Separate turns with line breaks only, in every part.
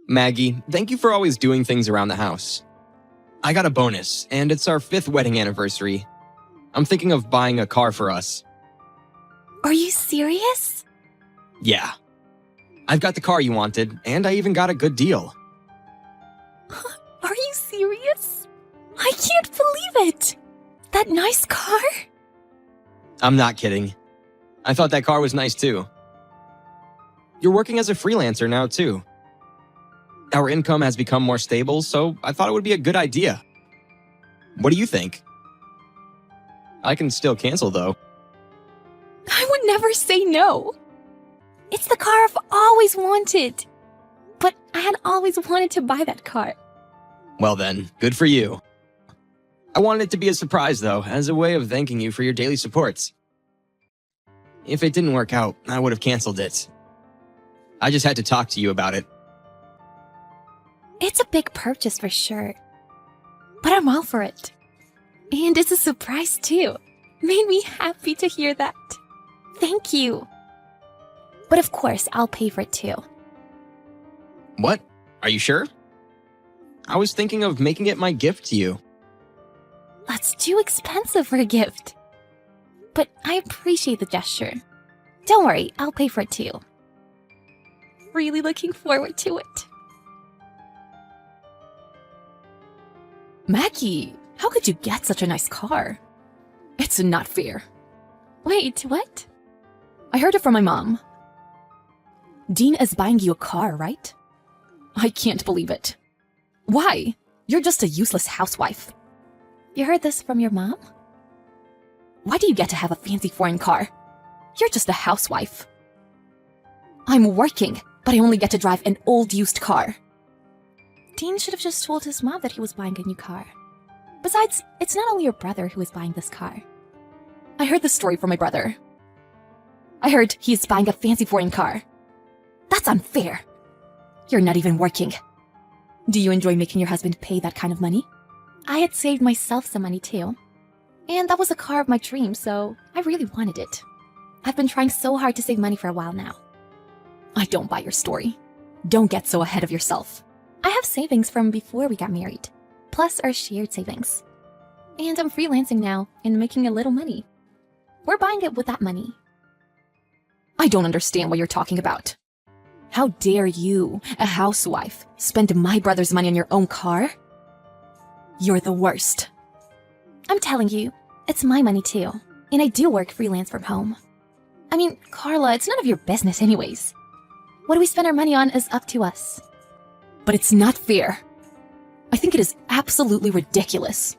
Maggie, thank you for always doing things around the house. I got a bonus, and it's our 5th wedding anniversary. I'm thinking of buying a car for us.
Are you serious?
Yeah. I've got the car you wanted, and I even got a good deal.
Are you serious? I can't believe it! That nice car?
I'm not kidding. I thought that car was nice too. You're working as a freelancer now too. Our income has become more stable, so I thought it would be a good idea. What do you think? I can still cancel though.
I would never say no. It's the car I've always wanted. But I had always wanted to buy that car.
Well then, good for you. I wanted it to be a surprise though, as a way of thanking you for your daily supports. If it didn't work out, I would have canceled it. I just had to talk to you about it.
It's a big purchase for sure. But I'm all for it. And it's a surprise too. Made me happy to hear that. Thank you. But of course, I'll pay for it too.
What? Are you sure? I was thinking of making it my gift to you.
That's too expensive for a gift. But I appreciate the gesture. Don't worry, I'll pay for it too. Really looking forward to it.
Maggie, how could you get such a nice car? It's not fair.
Wait, what?
I heard it from my mom. Dean is buying you a car, right? I can't believe it. Why? You're just a useless housewife.
You heard this from your mom?
Why do you get to have a fancy foreign car? You're just a housewife. I'm working, but I only get to drive an old used car.
Dean should have just told his mom that he was buying a new car. Besides, it's not only your brother who is buying this car.
I heard the story from my brother. I heard he's buying a fancy foreign car. That's unfair. You're not even working. Do you enjoy making your husband pay that kind of money?
I had saved myself some money too. And that was a car of my dreams, so I really wanted it. I've been trying so hard to save money for a while now.
I don't buy your story. Don't get so ahead of yourself.
I have savings from before we got married, plus our shared savings. And I'm freelancing now and making a little money. We're buying it with that money.
I don't understand what you're talking about. How dare you, a housewife, spend my brother's money on your own car? You're the worst.
I'm telling you, it's my money too, and I do work freelance from home. I mean, Carla, it's none of your business anyways. What we spend our money on is up to us.
But it's not fair. I think it is absolutely ridiculous.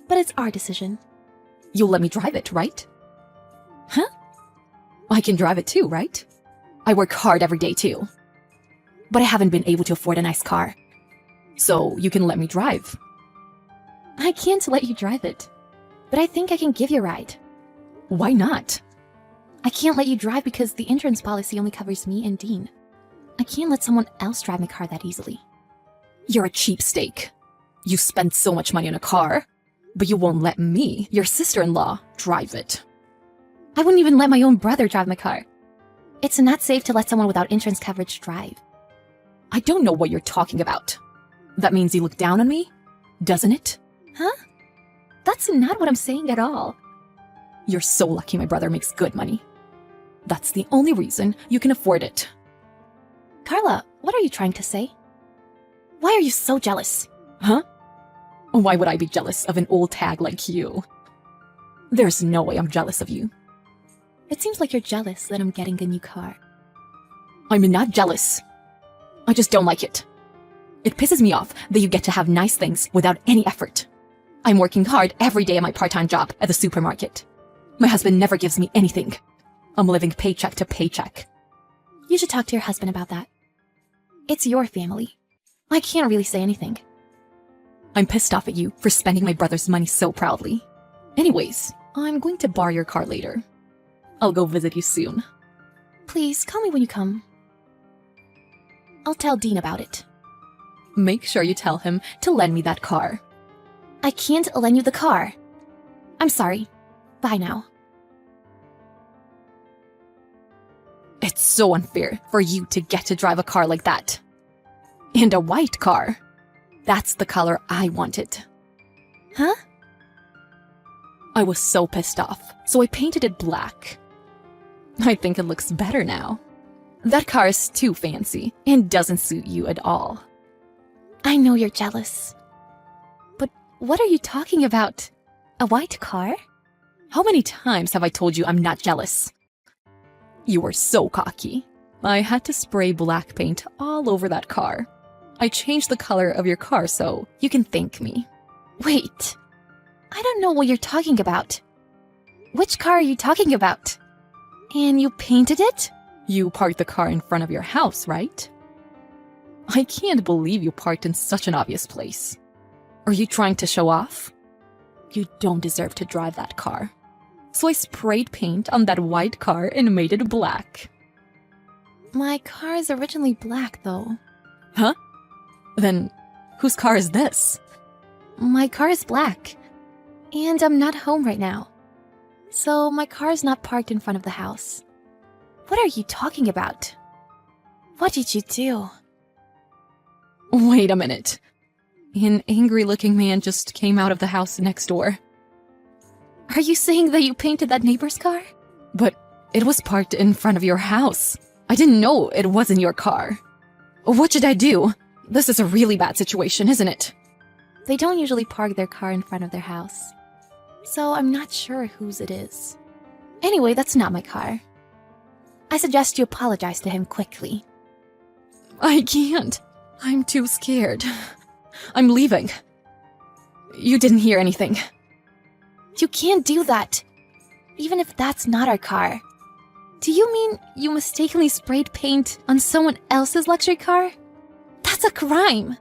But it's our decision.
You'll let me drive it, right?
Huh?
I can drive it too, right? I work hard every day too. But I haven't been able to afford a nice car. So you can let me drive.
I can't let you drive it. But I think I can give you a ride.
Why not?
I can't let you drive because the insurance policy only covers me and Dean. I can't let someone else drive my car that easily.
You're a cheapskate. You spend so much money on a car, but you won't let me, your sister-in-law, drive it.
I wouldn't even let my own brother drive my car. It's not safe to let someone without insurance coverage drive.
I don't know what you're talking about. That means you look down on me, doesn't it?
Huh? That's not what I'm saying at all.
You're so lucky my brother makes good money. That's the only reason you can afford it.
Carla, what are you trying to say? Why are you so jealous?
Huh? Why would I be jealous of an old tag like you? There's no way I'm jealous of you.
It seems like you're jealous that I'm getting a new car.
I'm not jealous. I just don't like it. It pisses me off that you get to have nice things without any effort. I'm working hard every day at my part-time job at the supermarket. My husband never gives me anything. I'm living paycheck to paycheck.
You should talk to your husband about that. It's your family. I can't really say anything.
I'm pissed off at you for spending my brother's money so proudly. Anyways, I'm going to borrow your car later. I'll go visit you soon.
Please, call me when you come. I'll tell Dean about it.
Make sure you tell him to lend me that car.
I can't lend you the car. I'm sorry. Bye now.
It's so unfair for you to get to drive a car like that. And a white car. That's the color I wanted.
Huh?
I was so pissed off, so I painted it black. I think it looks better now. That car is too fancy and doesn't suit you at all.
I know you're jealous. But what are you talking about? A white car?
How many times have I told you I'm not jealous? You were so cocky. I had to spray black paint all over that car. I changed the color of your car so you can thank me.
Wait. I don't know what you're talking about. Which car are you talking about? And you painted it?
You parked the car in front of your house, right? I can't believe you parked in such an obvious place. Are you trying to show off? You don't deserve to drive that car. So I sprayed paint on that white car and made it black.
My car is originally black, though.
Huh? Then whose car is this?
My car is black. And I'm not home right now. So my car is not parked in front of the house. What are you talking about? What did you do?
Wait a minute. An angry-looking man just came out of the house next door.
Are you saying that you painted that neighbor's car?
But it was parked in front of your house. I didn't know it wasn't your car. What should I do? This is a really bad situation, isn't it?
They don't usually park their car in front of their house. So I'm not sure whose it is. Anyway, that's not my car. I suggest you apologize to him quickly.
I can't. I'm too scared. I'm leaving. You didn't hear anything.
You can't do that. Even if that's not our car. Do you mean you mistakenly sprayed paint on someone else's luxury car? That's a crime.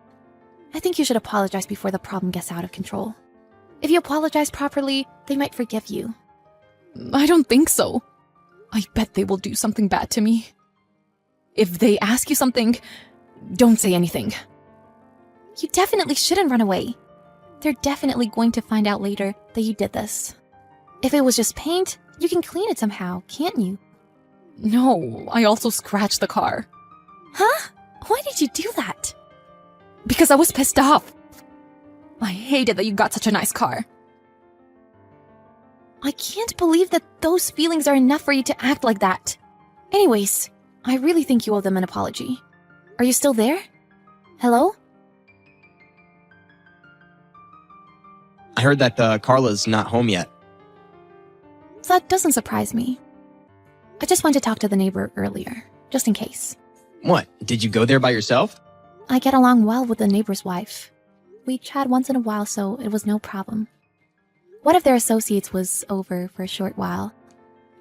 I think you should apologize before the problem gets out of control. If you apologize properly, they might forgive you.
I don't think so. I bet they will do something bad to me. If they ask you something, don't say anything.
You definitely shouldn't run away. They're definitely going to find out later that you did this. If it was just paint, you can clean it somehow, can't you?
No, I also scratched the car.
Huh? Why did you do that?
Because I was pissed off. I hated that you got such a nice car.
I can't believe that those feelings are enough for you to act like that. Anyways, I really think you owe them an apology. Are you still there? Hello?
I heard that Carla's not home yet.
That doesn't surprise me. I just went to talk to the neighbor earlier, just in case.
What? Did you go there by yourself?
I get along well with the neighbor's wife. We chat once in a while, so it was no problem. One of their associates was over for a short while,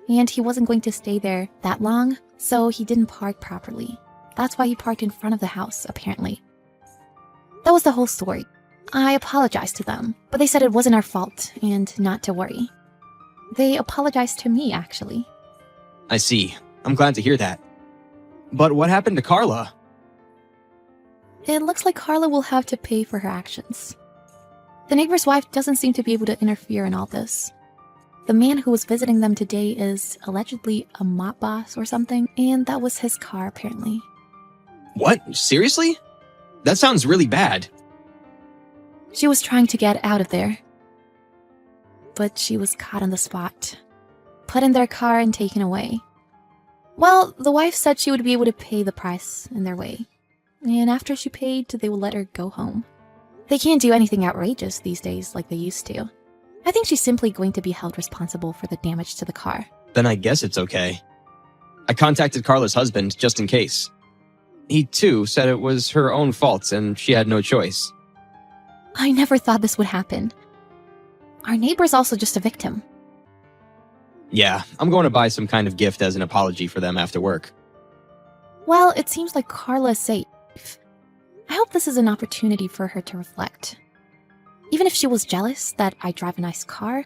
and he wasn't going to stay there that long, so he didn't park properly. That's why he parked in front of the house, apparently. That was the whole story. I apologized to them, but they said it wasn't our fault and not to worry. They apologized to me, actually.
I see. I'm glad to hear that. But what happened to Carla?
It looks like Carla will have to pay for her actions. The neighbor's wife doesn't seem to be able to interfere in all this. The man who was visiting them today is allegedly a mob boss or something, and that was his car, apparently.
What? Seriously? That sounds really bad.
She was trying to get out of there, but she was caught on the spot, put in their car and taken away. Well, the wife said she would be able to pay the price in their way, and after she paid, they would let her go home. They can't do anything outrageous these days like they used to. I think she's simply going to be held responsible for the damage to the car.
Then I guess it's okay. I contacted Carla's husband just in case. He, too, said it was her own fault and she had no choice.
I never thought this would happen. Our neighbor's also just a victim.
Yeah, I'm going to buy some kind of gift as an apology for them after work.
Well, it seems like Carla is safe. I hope this is an opportunity for her to reflect. Even if she was jealous that I drive a nice car,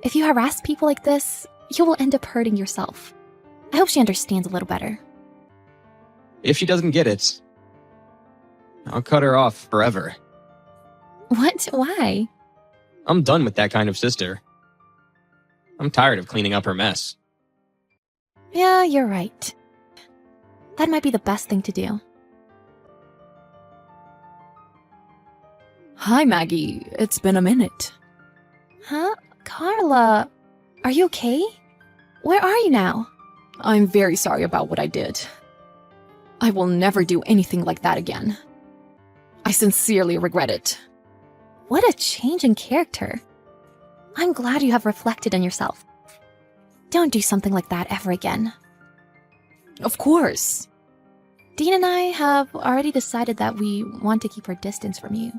if you harass people like this, you will end up hurting yourself. I hope she understands a little better.
If she doesn't get it, I'll cut her off forever.
What? Why?
I'm done with that kind of sister. I'm tired of cleaning up her mess.
Yeah, you're right. That might be the best thing to do.
Hi, Maggie. It's been a minute.
Huh? Carla, are you okay? Where are you now?
I'm very sorry about what I did. I will never do anything like that again. I sincerely regret it.
What a change in character. I'm glad you have reflected on yourself. Don't do something like that ever again.
Of course.
Dean and I have already decided that we want to keep our distance from you.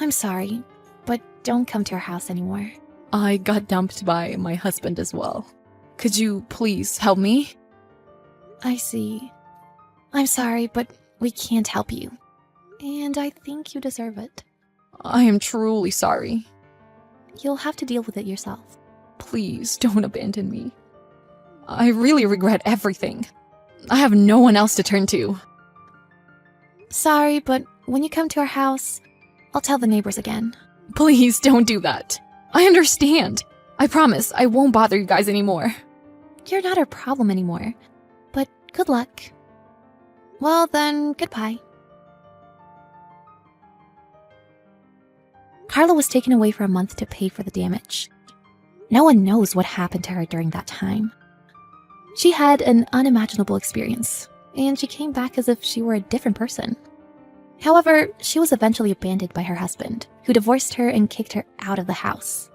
I'm sorry, but don't come to our house anymore.
I got dumped by my husband as well. Could you please help me?
I see. I'm sorry, but we can't help you. And I think you deserve it.
I am truly sorry.
You'll have to deal with it yourself.
Please don't abandon me. I really regret everything. I have no one else to turn to.
Sorry, but when you come to our house, I'll tell the neighbors again.
Please don't do that. I understand. I promise I won't bother you guys anymore.
You're not our problem anymore. But good luck. Well then, goodbye. Carla was taken away for a month to pay for the damage. No one knows what happened to her during that time. She had an unimaginable experience, and she came back as if she were a different person. However, she was eventually abandoned by her husband, who divorced her and kicked her out of the house.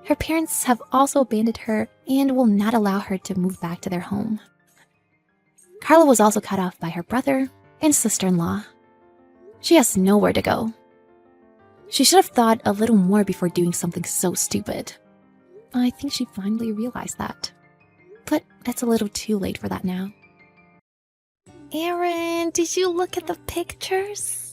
Her parents have also abandoned her and will not allow her to move back to their home. Carla was also cut off by her brother and sister-in-law. She has nowhere to go. She should have thought a little more before doing something so stupid. I think she finally realized that. But it's a little too late for that now. Aaron, did you look at the pictures?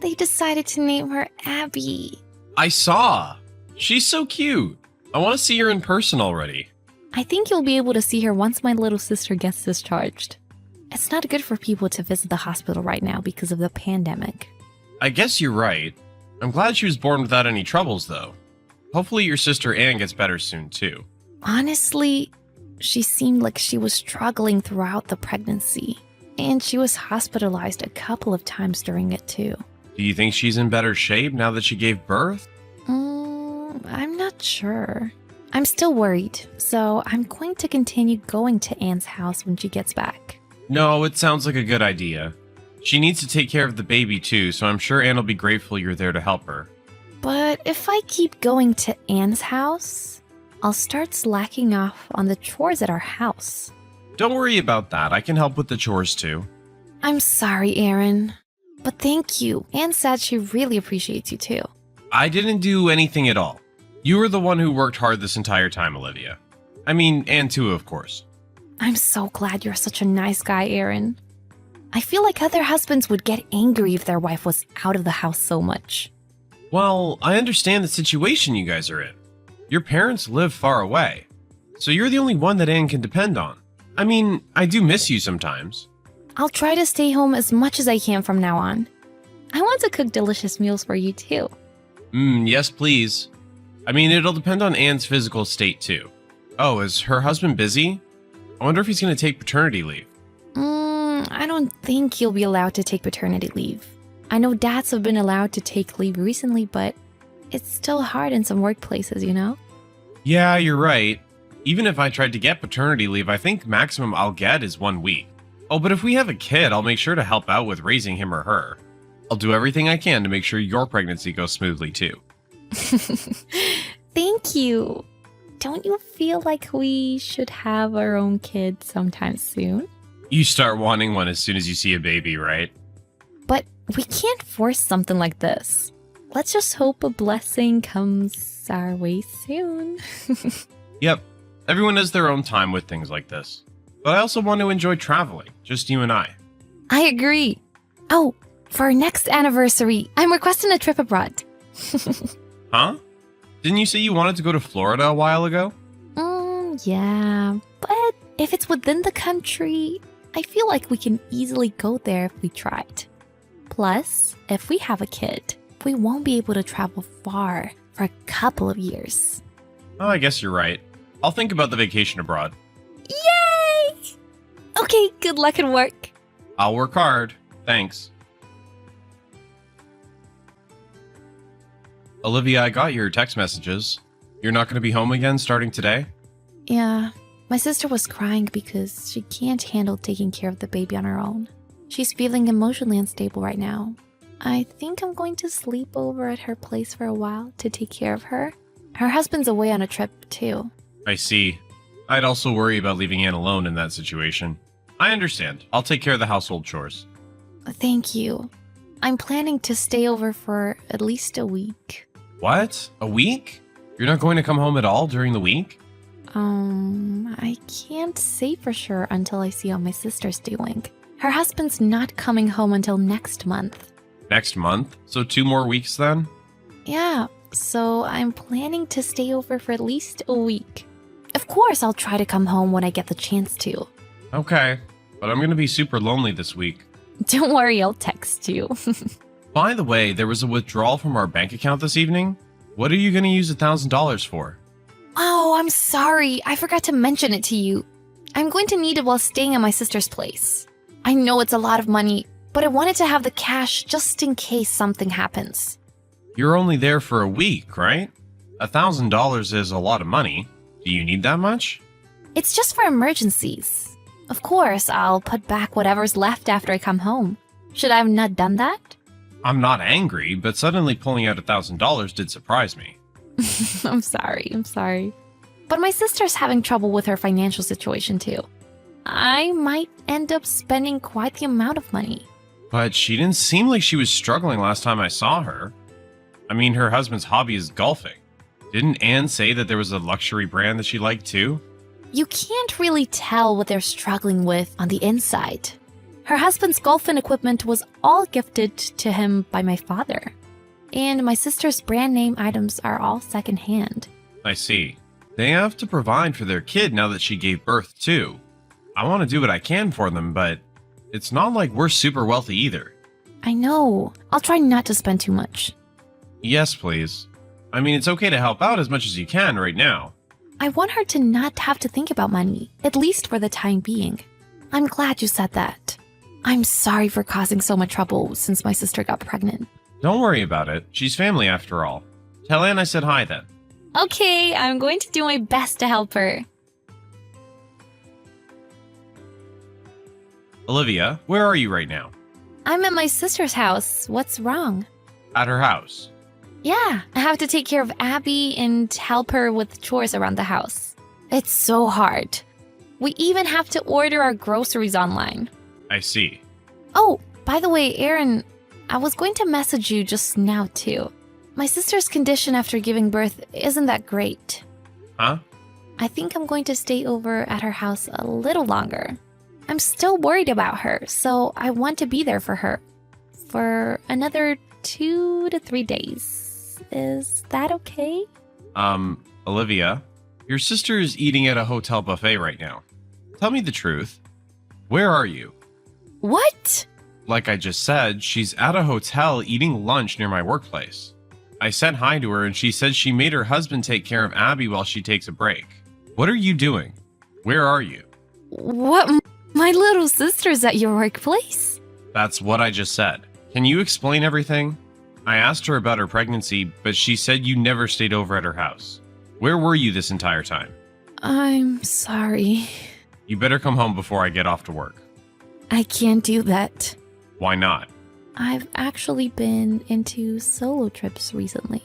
They decided to name her Abby.
I saw. She's so cute. I want to see her in person already.
I think you'll be able to see her once my little sister gets discharged. It's not good for people to visit the hospital right now because of the pandemic.
I guess you're right. I'm glad she was born without any troubles, though. Hopefully your sister Anne gets better soon, too.
Honestly, she seemed like she was struggling throughout the pregnancy, and she was hospitalized a couple of times during it too.
Do you think she's in better shape now that she gave birth?
I'm not sure. I'm still worried, so I'm going to continue going to Anne's house when she gets back.
No, it sounds like a good idea. She needs to take care of the baby, too, so I'm sure Anne will be grateful you're there to help her.
But if I keep going to Anne's house, I'll start slacking off on the chores at our house.
Don't worry about that. I can help with the chores, too.
I'm sorry, Aaron. But thank you. Anne said she really appreciates you, too.
I didn't do anything at all. You were the one who worked hard this entire time, Olivia. I mean, Anne too, of course.
I'm so glad you're such a nice guy, Aaron. I feel like other husbands would get angry if their wife was out of the house so much.
Well, I understand the situation you guys are in. Your parents live far away, so you're the only one that Anne can depend on. I mean, I do miss you sometimes.
I'll try to stay home as much as I can from now on. I want to cook delicious meals for you too.
Yes, please. I mean, it'll depend on Anne's physical state too. Oh, is her husband busy? I wonder if he's going to take paternity leave.
I don't think you'll be allowed to take paternity leave. I know dads have been allowed to take leave recently, but it's still hard in some workplaces, you know?
Yeah, you're right. Even if I tried to get paternity leave, I think maximum I'll get is 1 week. Oh, but if we have a kid, I'll make sure to help out with raising him or her. I'll do everything I can to make sure your pregnancy goes smoothly too.
Thank you. Don't you feel like we should have our own kid sometime soon?
You start wanting one as soon as you see a baby, right?
But we can't force something like this. Let's just hope a blessing comes our way soon.
Yep, everyone has their own time with things like this. But I also want to enjoy traveling, just you and I.
I agree. Oh, for our next anniversary, I'm requesting a trip abroad.
Huh? Didn't you say you wanted to go to Florida a while ago?
Yeah, but if it's within the country, I feel like we can easily go there if we tried. Plus, if we have a kid, we won't be able to travel far for a couple of years.
Oh, I guess you're right. I'll think about the vacation abroad.
Yay! Okay, good luck at work.
I'll work hard. Thanks. Olivia, I got your text messages. You're not going to be home again starting today?
Yeah, my sister was crying because she can't handle taking care of the baby on her own. She's feeling emotionally unstable right now. I think I'm going to sleep over at her place for a while to take care of her. Her husband's away on a trip, too.
I see. I'd also worry about leaving Anne alone in that situation. I understand. I'll take care of the household chores.
Thank you. I'm planning to stay over for at least a week.
What? A week? You're not going to come home at all during the week?
I can't say for sure until I see how my sister's doing. Her husband's not coming home until next month.
Next month? So 2 more weeks then?
Yeah, so I'm planning to stay over for at least a week. Of course, I'll try to come home when I get the chance to.
Okay, but I'm going to be super lonely this week.
Don't worry, I'll text you.
By the way, there was a withdrawal from our bank account this evening. What are you going to use $1,000 for?
Oh, I'm sorry. I forgot to mention it to you. I'm going to need it while staying at my sister's place. I know it's a lot of money, but I wanted to have the cash just in case something happens.
You're only there for a week, right? $1,000 is a lot of money. Do you need that much?
It's just for emergencies. Of course, I'll put back whatever's left after I come home. Should I have not done that?
I'm not angry, but suddenly pulling out $1,000 did surprise me.
I'm sorry. But my sister's having trouble with her financial situation too. I might end up spending quite the amount of money.
But she didn't seem like she was struggling last time I saw her. I mean, her husband's hobby is golfing. Didn't Anne say that there was a luxury brand that she liked too?
You can't really tell what they're struggling with on the inside. Her husband's golfing equipment was all gifted to him by my father. And my sister's brand name items are all secondhand.
I see. They have to provide for their kid now that she gave birth too. I want to do what I can for them, but it's not like we're super wealthy either.
I know. I'll try not to spend too much.
Yes, please. I mean, it's okay to help out as much as you can right now.
I want her to not have to think about money, at least for the time being. I'm glad you said that. I'm sorry for causing so much trouble since my sister got pregnant.
Don't worry about it. She's family after all. Tell Anne I said hi then.
Okay, I'm going to do my best to help her.
Olivia, where are you right now?
I'm at my sister's house. What's wrong?
At her house.
Yeah, I have to take care of Abby and help her with chores around the house. It's so hard. We even have to order our groceries online.
I see.
Oh, by the way, Aaron, I was going to message you just now too. My sister's condition after giving birth isn't that great.
Huh?
I think I'm going to stay over at her house a little longer. I'm still worried about her, so I want to be there for her for another 2 to 3 days. Is that okay?
Olivia, your sister is eating at a hotel buffet right now. Tell me the truth. Where are you?
What?
Like I just said, she's at a hotel eating lunch near my workplace. I said hi to her and she said she made her husband take care of Abby while she takes a break. What are you doing? Where are you?
What? My little sister's at your workplace?
That's what I just said. Can you explain everything? I asked her about her pregnancy, but she said you never stayed over at her house. Where were you this entire time?
I'm sorry.
You better come home before I get off to work.
I can't do that.
Why not?
I've actually been into solo trips recently.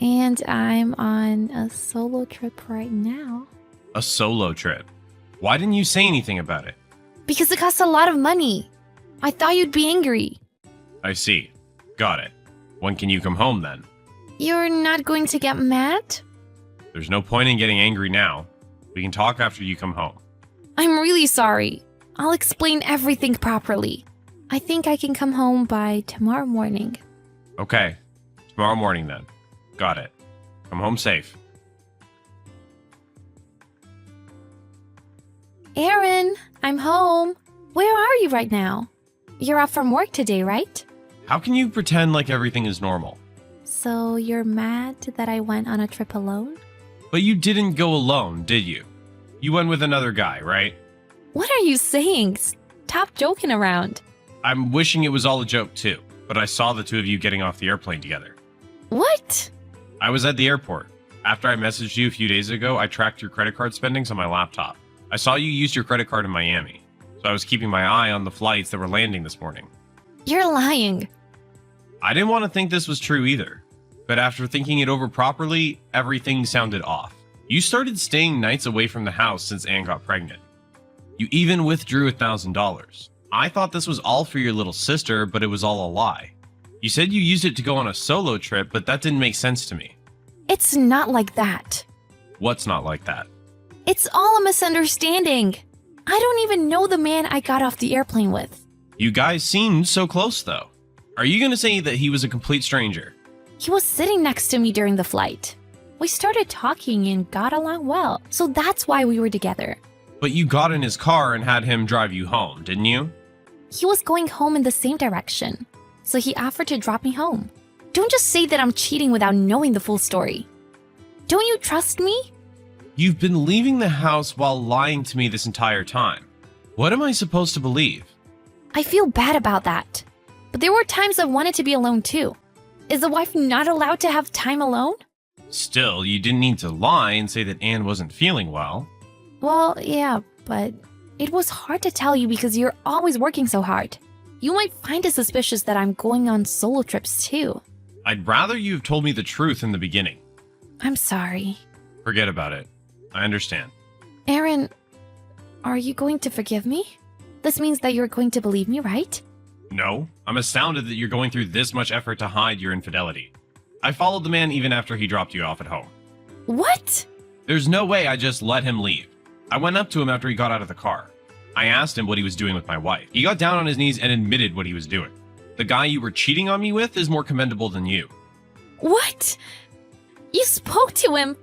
And I'm on a solo trip right now.
A solo trip? Why didn't you say anything about it?
Because it costs a lot of money. I thought you'd be angry.
I see. Got it. When can you come home then?
You're not going to get mad?
There's no point in getting angry now. We can talk after you come home.
I'm really sorry. I'll explain everything properly. I think I can come home by tomorrow morning.
Okay. Tomorrow morning then. Got it. Come home safe.
Aaron, I'm home. Where are you right now? You're off from work today, right?
How can you pretend like everything is normal?
So you're mad that I went on a trip alone?
But you didn't go alone, did you? You went with another guy, right?
What are you saying? Stop joking around.
I'm wishing it was all a joke too, but I saw the two of you getting off the airplane together.
What?
I was at the airport. After I messaged you a few days ago, I tracked your credit card spendings on my laptop. I saw you used your credit card in Miami, so I was keeping my eye on the flights that were landing this morning.
You're lying.
I didn't want to think this was true either, but after thinking it over properly, everything sounded off. You started staying nights away from the house since Anne got pregnant. You even withdrew $1,000. I thought this was all for your little sister, but it was all a lie. You said you used it to go on a solo trip, but that didn't make sense to me.
It's not like that.
What's not like that?
It's all a misunderstanding. I don't even know the man I got off the airplane with.
You guys seemed so close, though. Are you going to say that he was a complete stranger?
He was sitting next to me during the flight. We started talking and got along well, so that's why we were together.
But you got in his car and had him drive you home, didn't you?
He was going home in the same direction, so he offered to drop me home. Don't just say that I'm cheating without knowing the full story. Don't you trust me?
You've been leaving the house while lying to me this entire time. What am I supposed to believe?
I feel bad about that. But there were times I wanted to be alone too. Is the wife not allowed to have time alone?
Still, you didn't need to lie and say that Anne wasn't feeling well.
Well, yeah, but it was hard to tell you because you're always working so hard. You might find it suspicious that I'm going on solo trips too.
I'd rather you have told me the truth in the beginning.
I'm sorry.
Forget about it. I understand.
Aaron, are you going to forgive me? This means that you're going to believe me, right?
No, I'm astounded that you're going through this much effort to hide your infidelity. I followed the man even after he dropped you off at home.
What?
There's no way I just let him leave. I went up to him after he got out of the car. I asked him what he was doing with my wife. He got down on his knees and admitted what he was doing. The guy you were cheating on me with is more commendable than you.
What? You spoke to him?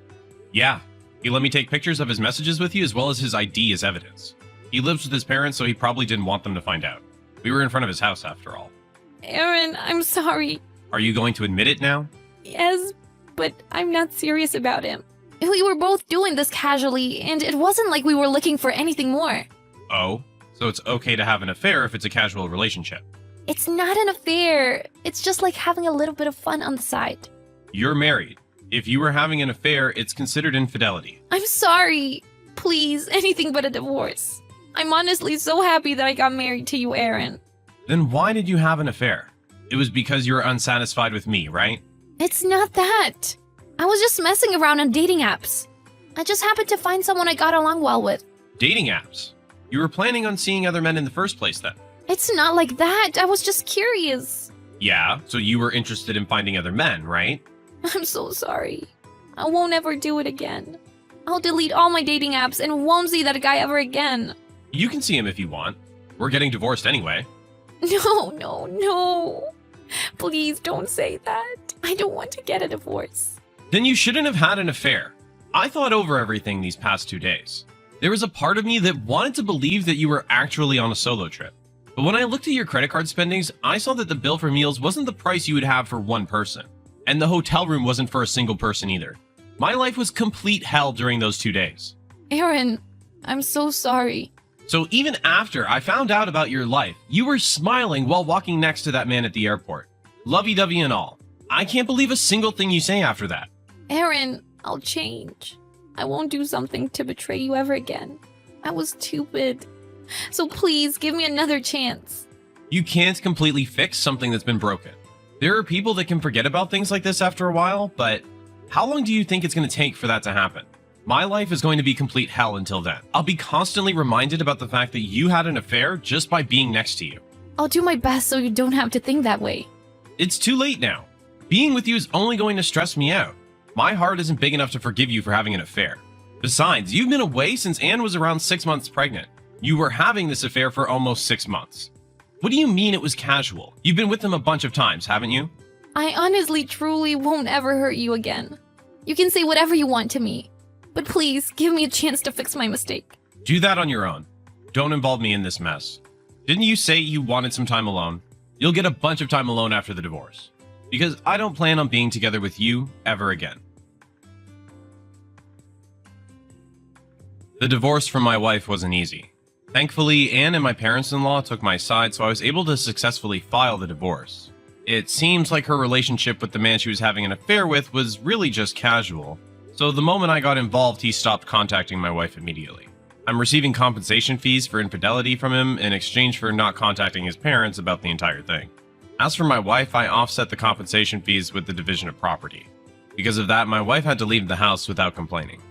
Yeah, he let me take pictures of his messages with you as well as his ID as evidence. He lives with his parents, so he probably didn't want them to find out. We were in front of his house after all.
Aaron, I'm sorry.
Are you going to admit it now?
Yes, but I'm not serious about him. We were both doing this casually, and it wasn't like we were looking for anything more.
Oh, so it's okay to have an affair if it's a casual relationship.
It's not an affair. It's just like having a little bit of fun on the side.
You're married. If you were having an affair, it's considered infidelity.
I'm sorry. Please, anything but a divorce. I'm honestly so happy that I got married to you, Aaron.
Then why did you have an affair? It was because you were unsatisfied with me, right?
It's not that. I was just messing around on dating apps. I just happened to find someone I got along well with.
Dating apps? You were planning on seeing other men in the first place then?
It's not like that. I was just curious.
Yeah, so you were interested in finding other men, right?
I'm so sorry. I won't ever do it again. I'll delete all my dating apps and won't see that guy ever again.
You can see him if you want. We're getting divorced anyway.
No. Please don't say that. I don't want to get a divorce.
Then you shouldn't have had an affair. I thought over everything these past 2 days. There was a part of me that wanted to believe that you were actually on a solo trip. But when I looked at your credit card spendings, I saw that the bill for meals wasn't the price you would have for one person. And the hotel room wasn't for a single person either. My life was complete hell during those 2 days.
Aaron, I'm so sorry.
So even after I found out about your life, you were smiling while walking next to that man at the airport. Lovey-dovey and all. I can't believe a single thing you say after that.
Aaron, I'll change. I won't do something to betray you ever again. I was stupid. So please give me another chance.
You can't completely fix something that's been broken. There are people that can forget about things like this after a while, but how long do you think it's going to take for that to happen? My life is going to be complete hell until then. I'll be constantly reminded about the fact that you had an affair just by being next to you.
I'll do my best so you don't have to think that way.
It's too late now. Being with you is only going to stress me out. My heart isn't big enough to forgive you for having an affair. Besides, you've been away since Anne was around 6 months pregnant. You were having this affair for almost 6 months. What do you mean it was casual? You've been with him a bunch of times, haven't you?
I honestly, truly won't ever hurt you again. You can say whatever you want to me. But please, give me a chance to fix my mistake.
Do that on your own. Don't involve me in this mess. Didn't you say you wanted some time alone? You'll get a bunch of time alone after the divorce. Because I don't plan on being together with you ever again. The divorce from my wife wasn't easy. Thankfully, Anne and my parents-in-law took my side, so I was able to successfully file the divorce. It seems like her relationship with the man she was having an affair with was really just casual. So the moment I got involved, he stopped contacting my wife immediately. I'm receiving compensation fees for infidelity from him in exchange for not contacting his parents about the entire thing. As for my wife, I offset the compensation fees with the division of property. Because of that, my wife had to leave the house without complaining.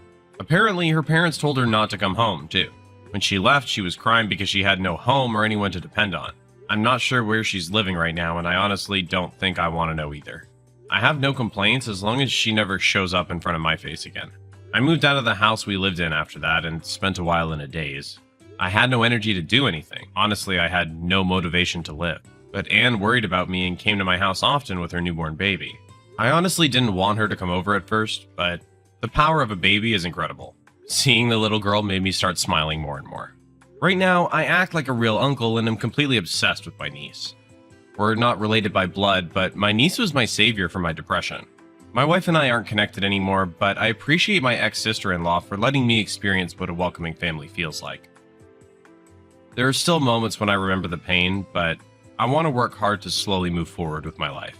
Apparently, her parents told her not to come home, too. When she left, she was crying because she had no home or anyone to depend on. I'm not sure where she's living right now, and I honestly don't think I want to know either. I have no complaints as long as she never shows up in front of my face again. I moved out of the house we lived in after that and spent a while in a daze. I had no energy to do anything. Honestly, I had no motivation to live. But Anne worried about me and came to my house often with her newborn baby. I honestly didn't want her to come over at first, but the power of a baby is incredible. Seeing the little girl made me start smiling more and more. Right now, I act like a real uncle and am completely obsessed with my niece. We're not related by blood, but my niece was my savior for my depression. My wife and I aren't connected anymore, but I appreciate my ex-sister-in-law for letting me experience what a welcoming family feels like. There are still moments when I remember the pain, but I want to work hard to slowly move forward with my life.